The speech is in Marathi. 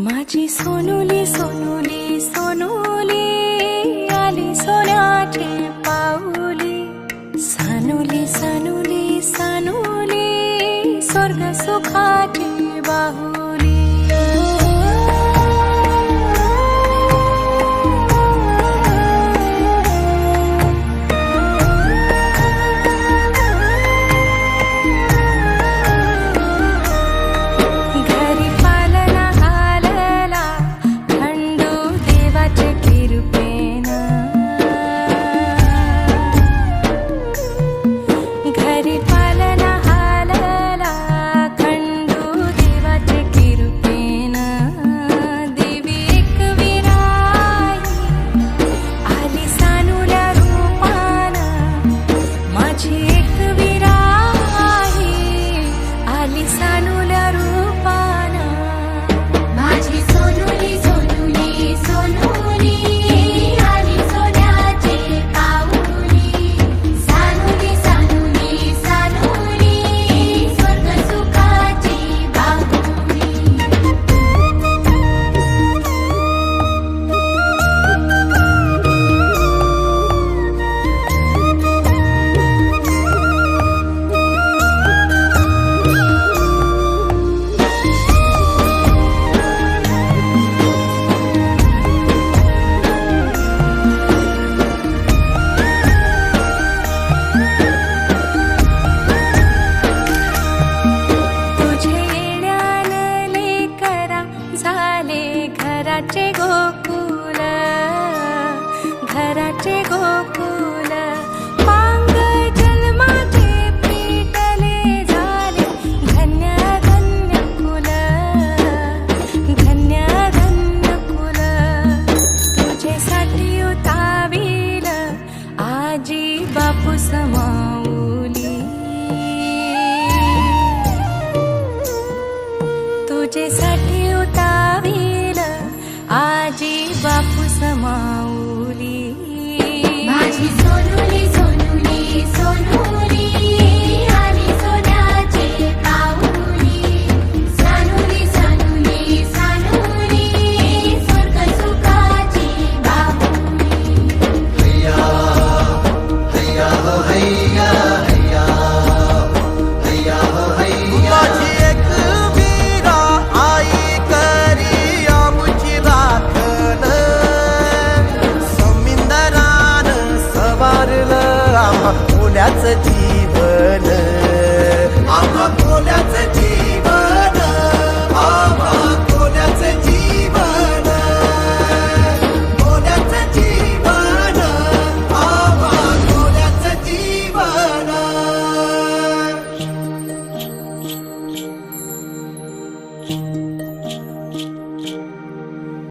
माझी सोनुली सोनुली सोनुली आली सोन्याची पाऊली, सानुली सानुली सानुली स्वर्ग सुखाची बाहुली। घराचे गोकुल घराचे गोकुल पांग जन्माचे पेटले झाले, धन्य धन्य कुल धन्य धन्य कुल। तुझ्यासाठी उतावील आजी बापू समाऊली, तुझ्यासाठी उतावील आजी बापू समाऊली। माझी सोनुली सोनुली सोनुली आली सोन्याची पाऊली, सानुली सानुली सानुली स्वर्ग सुखाची बाहुली। हैया हैया हो हैया हैया हैया हो हैया। माझी एक वीरा आई करी आमुची राखण, समिंदरान सवारलं आम्हा फुल्याचं